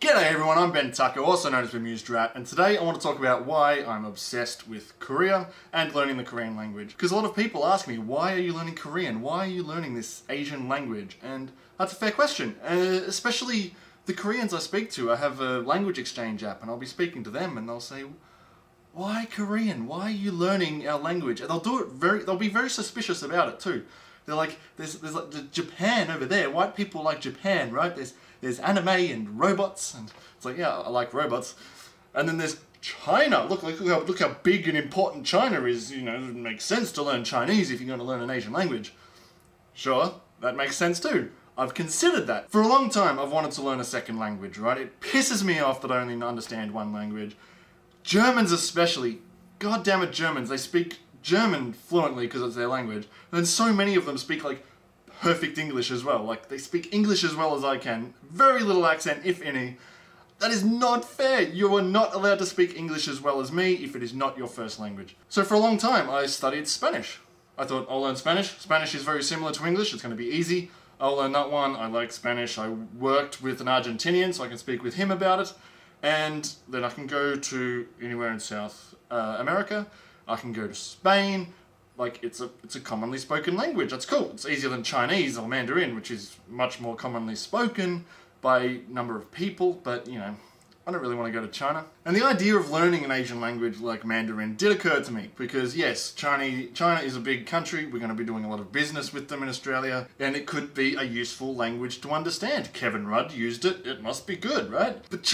G'day everyone, I'm Ben Tucker, also known as Bemused, and today I want to talk about why I'm obsessed with Korea and learning the Korean language. Because a lot of people ask me, why are you learning Korean? Why are you learning this Asian language? And that's a fair question, especially the Koreans I speak to. I have a language exchange app and I'll be speaking to them and they'll say, why Korean? Why are you learning our language? And they'll be very suspicious about it too. They're like, there's like Japan over there. White people like Japan, right? There's anime and robots, and it's like, yeah, I like robots. And then there's China. Look how big and important China is. You know, it makes sense to learn Chinese if you're going to learn an Asian language. Sure, that makes sense too. I've considered that. For a long time, I've wanted to learn a second language, right? It pisses me off that I only understand one language. Germans especially. God damn it, Germans. They speak German fluently because it's their language. And then so many of them speak like perfect English as well. Like, they speak English as well as I can. Very little accent, if any. That is not fair. You are not allowed to speak English as well as me if it is not your first language. So for a long time, I studied Spanish. I thought, I'll learn Spanish. Spanish is very similar to English. It's going to be easy. I'll learn that one. I like Spanish. I worked with an Argentinian, so I can speak with him about it. And then I can go to anywhere in South America. I can go to Spain. Like, it's a commonly spoken language. That's cool. It's easier than Chinese or Mandarin, which is much more commonly spoken by number of people, but, you know, I don't really want to go to China. And the idea of learning an Asian language like Mandarin did occur to me, because yes, China is a big country. We're going to be doing a lot of business with them in Australia, and it could be a useful language to understand. Kevin Rudd used it. It must be good, right? But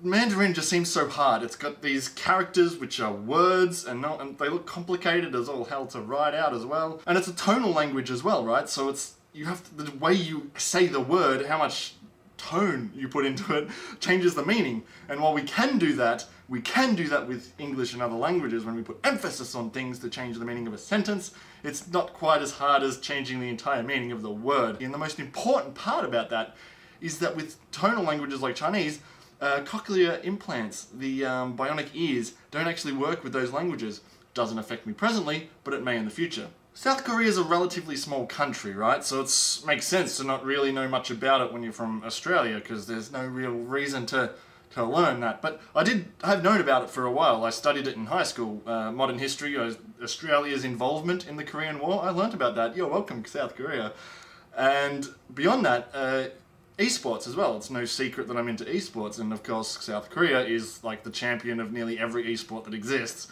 Mandarin just seems so hard. It's got these characters which are words and they look complicated as all hell to write out as well. And it's a tonal language as well, right? So the way you say the word, how much tone you put into it changes the meaning. And while we can do that with English and other languages when we put emphasis on things to change the meaning of a sentence, it's not quite as hard as changing the entire meaning of the word. And the most important part about that is that with tonal languages like Chinese, cochlear implants, the bionic ears, don't actually work with those languages. Doesn't affect me presently, but it may in the future. South Korea is a relatively small country, right? So it makes sense to not really know much about it when you're from Australia, because there's no real reason to learn that. But I've known about it for a while. I studied it in high school, modern history, Australia's involvement in the Korean War. I learned about that. You're welcome, South Korea. And beyond that, esports as well. It's no secret that I'm into esports, and of course South Korea is like the champion of nearly every esport that exists.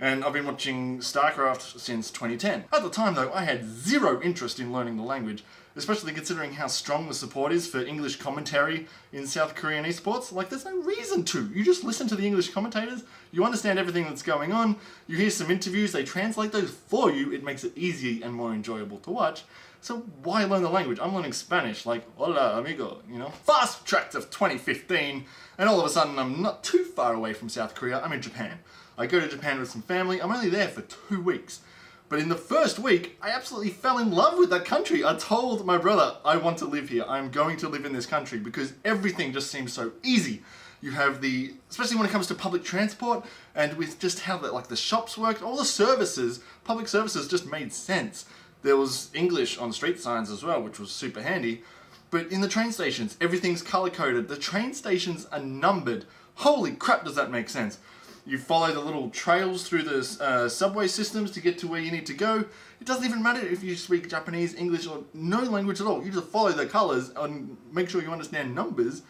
And I've been watching StarCraft since 2010. At the time though, I had zero interest in learning the language, especially considering how strong the support is for English commentary in South Korean esports. Like, there's no reason to. You just listen to the English commentators, you understand everything that's going on, you hear some interviews, they translate those for you, it makes it easy and more enjoyable to watch. So why learn the language? I'm learning Spanish, like, hola amigo, you know? Fast track to 2015, and all of a sudden I'm not too far away from South Korea, I'm in Japan. I go to Japan with some family, I'm only there for 2 weeks. But in the first week, I absolutely fell in love with that country. I told my brother, I want to live here, I'm going to live in this country, because everything just seems so easy. You have especially when it comes to public transport, and with just how the shops worked, all the services, public services just made sense. There was English on street signs as well, which was super handy. But in the train stations, everything's color-coded. The train stations are numbered. Holy crap, does that make sense? You follow the little trails through the subway systems to get to where you need to go. It doesn't even matter if you speak Japanese, English, or no language at all. You just follow the colors and make sure you understand numbers,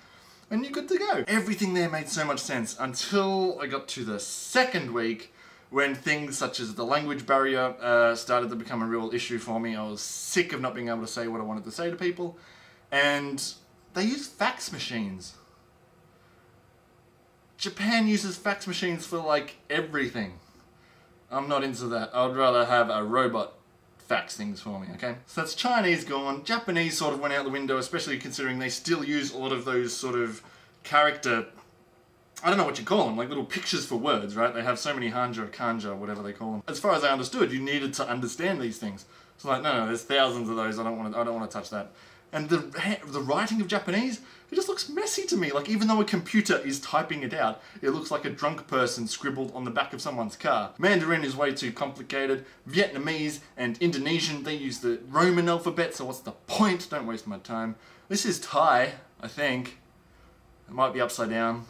and you're good to go. Everything there made so much sense until I got to the second week, when things such as the language barrier started to become a real issue for me. I was sick of not being able to say what I wanted to say to people, and they use fax machines. Japan uses fax machines for like everything. I'm not into that. I'd rather have a robot fax things for me, okay? So that's Chinese gone. Japanese sort of went out the window, especially considering they still use a lot of those sort of character, I don't know what you call them, like little pictures for words, right? They have so many hanja, kanja, whatever they call them. As far as I understood, you needed to understand these things. So like, no, there's thousands of those. I don't want to touch that. And the writing of Japanese, it just looks messy to me. Like, even though a computer is typing it out, it looks like a drunk person scribbled on the back of someone's car. Mandarin is way too complicated. Vietnamese and Indonesian, they use the Roman alphabet, so what's the point? Don't waste my time. This is Thai, I think. It might be upside down.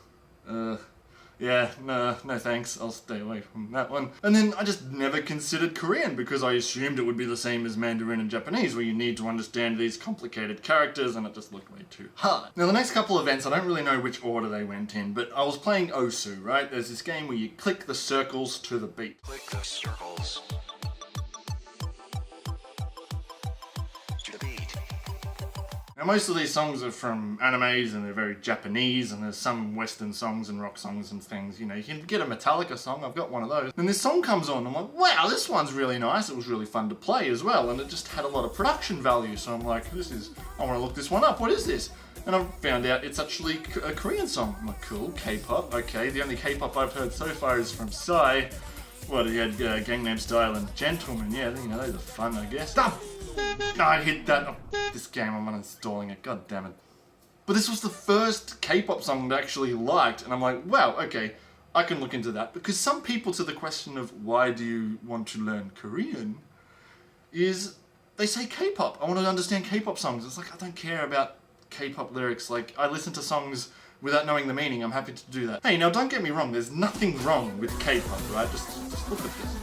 Yeah, no thanks, I'll stay away from that one. And then I just never considered Korean because I assumed it would be the same as Mandarin and Japanese, where you need to understand these complicated characters, and it just looked way too hard. Now the next couple of events, I don't really know which order they went in, but I was playing Osu, right? There's this game where you click the circles to the beat. Click the circles to the beat. Now most of these songs are from animes and they're very Japanese, and there's some Western songs and rock songs and things, you know, you can get a Metallica song, I've got one of those. Then this song comes on, I'm like, wow, this one's really nice, it was really fun to play as well, and it just had a lot of production value, so I'm like, I want to look this one up, what is this? And I found out it's actually a Korean song. I'm like, cool, K-pop, okay, the only K-pop I've heard so far is from Psy. What, he had Gangnam Style and Gentleman, yeah, you know, those are fun, I guess. Stop! No, I hit that. Oh, this game, I'm uninstalling it. God damn it. But this was the first K-pop song that I actually liked, and I'm like, wow, okay, I can look into that. Because some people, to the question of why do you want to learn Korean, is they say K-pop. I want to understand K-pop songs. It's like, I don't care about K-pop lyrics. Like, I listen to songs without knowing the meaning. I'm happy to do that. Hey, now don't get me wrong. There's nothing wrong with K-pop, right? Just look at this.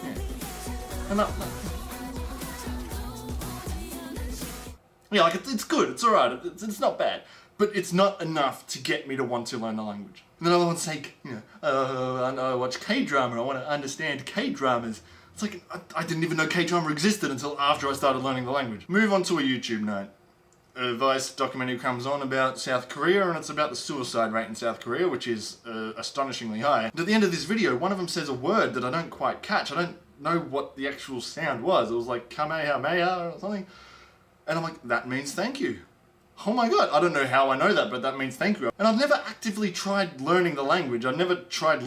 Yeah. And yeah, like it's good, it's alright, it's not bad, but it's not enough to get me to want to learn the language. And then other ones say, you know, I watch K-drama, I want to understand K-dramas. It's like, I didn't even know K-drama existed until after I started learning the language. Move on to a YouTube note. A Vice documentary comes on about South Korea, and it's about the suicide rate in South Korea, which is astonishingly high. And at the end of this video, one of them says a word that I don't quite catch. I don't know what the actual sound was. It was like Kamehameha or something. And I'm like, that means thank you. Oh my god, I don't know how I know that, but that means thank you. And I've never actively tried learning the language. I've never tried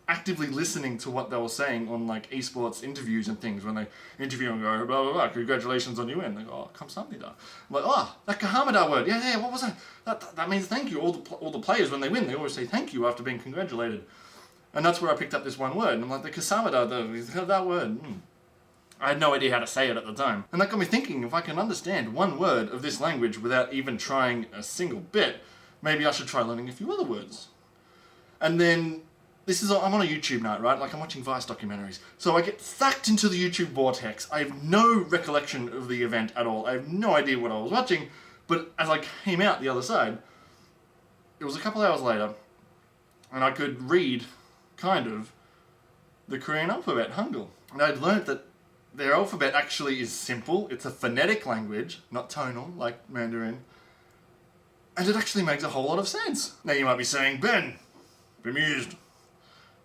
actively listening to what they were saying on like esports interviews and things when they interview and go, blah, blah, blah, congratulations on your win. They go, oh, kamsamnida. I'm like, oh, that Kahamada word, yeah, what was that? That means thank you. All the players, when they win, they always say thank you after being congratulated. And that's where I picked up this one word. And I'm like, the Kasamada, that word, I had no idea how to say it at the time. And that got me thinking, if I can understand one word of this language without even trying a single bit, maybe I should try learning a few other words. And then, I'm on a YouTube night, right? Like I'm watching Vice documentaries. So I get sucked into the YouTube vortex. I have no recollection of the event at all. I have no idea what I was watching, but as I came out the other side, it was a couple hours later, and I could read, kind of, the Korean alphabet, Hangul. And I'd learnt that their alphabet actually is simple. It's a phonetic language, not tonal, like Mandarin. And it actually makes a whole lot of sense. Now you might be saying, Ben, Bemused,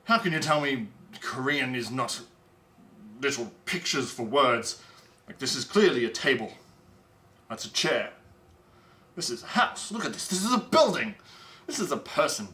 how can you tell me Korean is not little pictures for words? Like, this is clearly a table. That's a chair. This is a house. Look at this. This is a building. This is a person.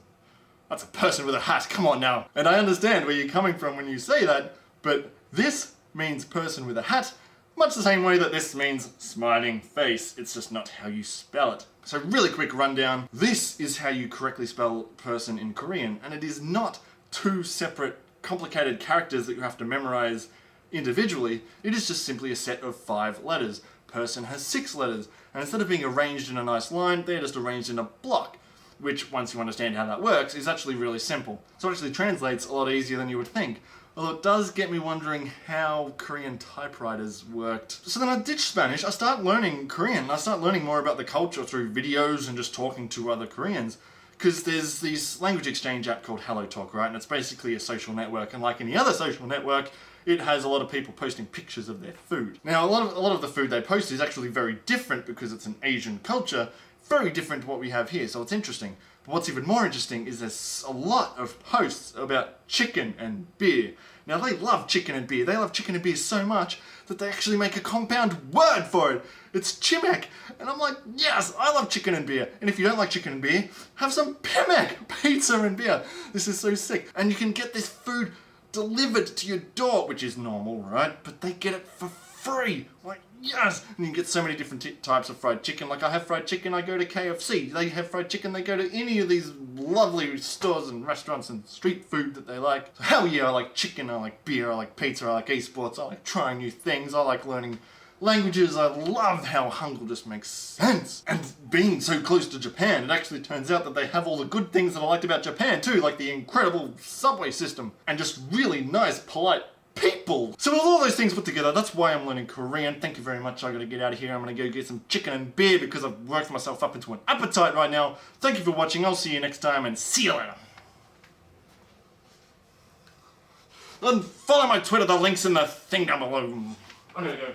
That's a person with a hat. Come on now. And I understand where you're coming from when you say that, but this means person with a hat, much the same way that this means smiling face. It's just not how you spell it. So really quick rundown. This is how you correctly spell person in Korean, and it is not two separate complicated characters that you have to memorize individually. It is just simply a set of 5 letters. Person has 6 letters, and instead of being arranged in a nice line, they're just arranged in a block, which, once you understand how that works, is actually really simple. So it actually translates a lot easier than you would think. Although it does get me wondering how Korean typewriters worked. So then I ditched Spanish, I start learning Korean. I start learning more about the culture through videos and just talking to other Koreans. Because there's this language exchange app called HelloTalk, right? And it's basically a social network. And like any other social network, it has a lot of people posting pictures of their food. Now, a lot of the food they post is actually very different because it's an Asian culture. Very different to what we have here, so it's interesting. But what's even more interesting is there's a lot of posts about chicken and beer. Now they love chicken and beer. They love chicken and beer so much that they actually make a compound word for it. It's chimek. And I'm like, yes, I love chicken and beer. And if you don't like chicken and beer, have some pimek, pizza and beer. This is so sick. And you can get this food delivered to your door, which is normal, right? But they get it for free. Like, yes! And you can get so many different types of fried chicken. Like, I have fried chicken, I go to KFC. They have fried chicken, they go to any of these lovely stores and restaurants and street food that they like. So hell yeah, I like chicken, I like beer, I like pizza, I like esports, I like trying new things, I like learning languages. I love how Hangul just makes sense. And being so close to Japan, it actually turns out that they have all the good things that I liked about Japan too, like the incredible subway system and just really nice, polite people. So with all those things put together, that's why I'm learning Korean. Thank you very much. I gotta get out of here. I'm gonna go get some chicken and beer because I've worked myself up into an appetite right now. Thank you for watching. I'll see you next time and see you later. And follow my Twitter, the link's in the thing down below. I'm gonna go.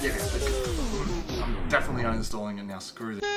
Yeah, I'm definitely uninstalling it now. Screw this.